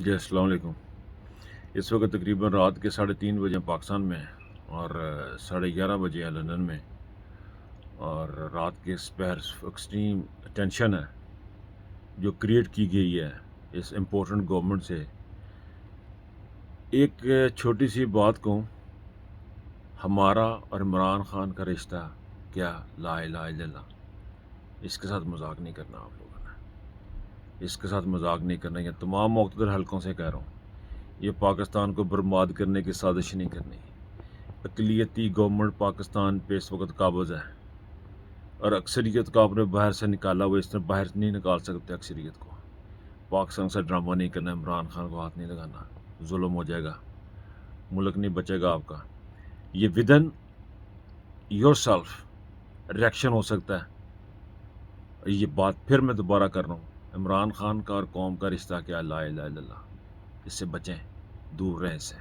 جی السلام علیکم۔ اس وقت تقریباً رات کے 3:30 بجے پاکستان میں اور 11:30 بجے ہیں لندن میں، اور رات کے پہر ایکسٹریم ٹینشن ہے جو کریٹ کی گئی ہے اس امپورٹنٹ گورنمنٹ سے۔ ایک چھوٹی سی بات کو، ہمارا اور عمران خان کا رشتہ کیا لا الہ الا اللہ، اس کے ساتھ مذاق نہیں کرنا آپ لوگوں نے، اس کے ساتھ مذاق نہیں کرنا۔ یہ تمام مقتدر حلقوں سے کہہ رہا ہوں، یہ پاکستان کو برباد کرنے کی سازش نہیں کرنی۔ اقلیتی گورنمنٹ پاکستان پہ اس وقت قابض ہے، اور اکثریت کو آپ نے باہر سے نکالا ہوا، اس طرح باہر نہیں نکال سکتے اکثریت کو۔ پاکستان سے ڈرامہ نہیں کرنا، عمران خان کو ہاتھ نہیں لگانا، ظلم ہو جائے گا، ملک نہیں بچے گا آپ کا۔ یہ ودن یور سیلف ریئیکشن ہو سکتا ہے۔ یہ بات پھر میں دوبارہ کر رہا ہوں، عمران خان کا اور قوم کا رشتہ کیا لا الہ الا اللہ، اس سے بچیں، دور رہیں اس سے۔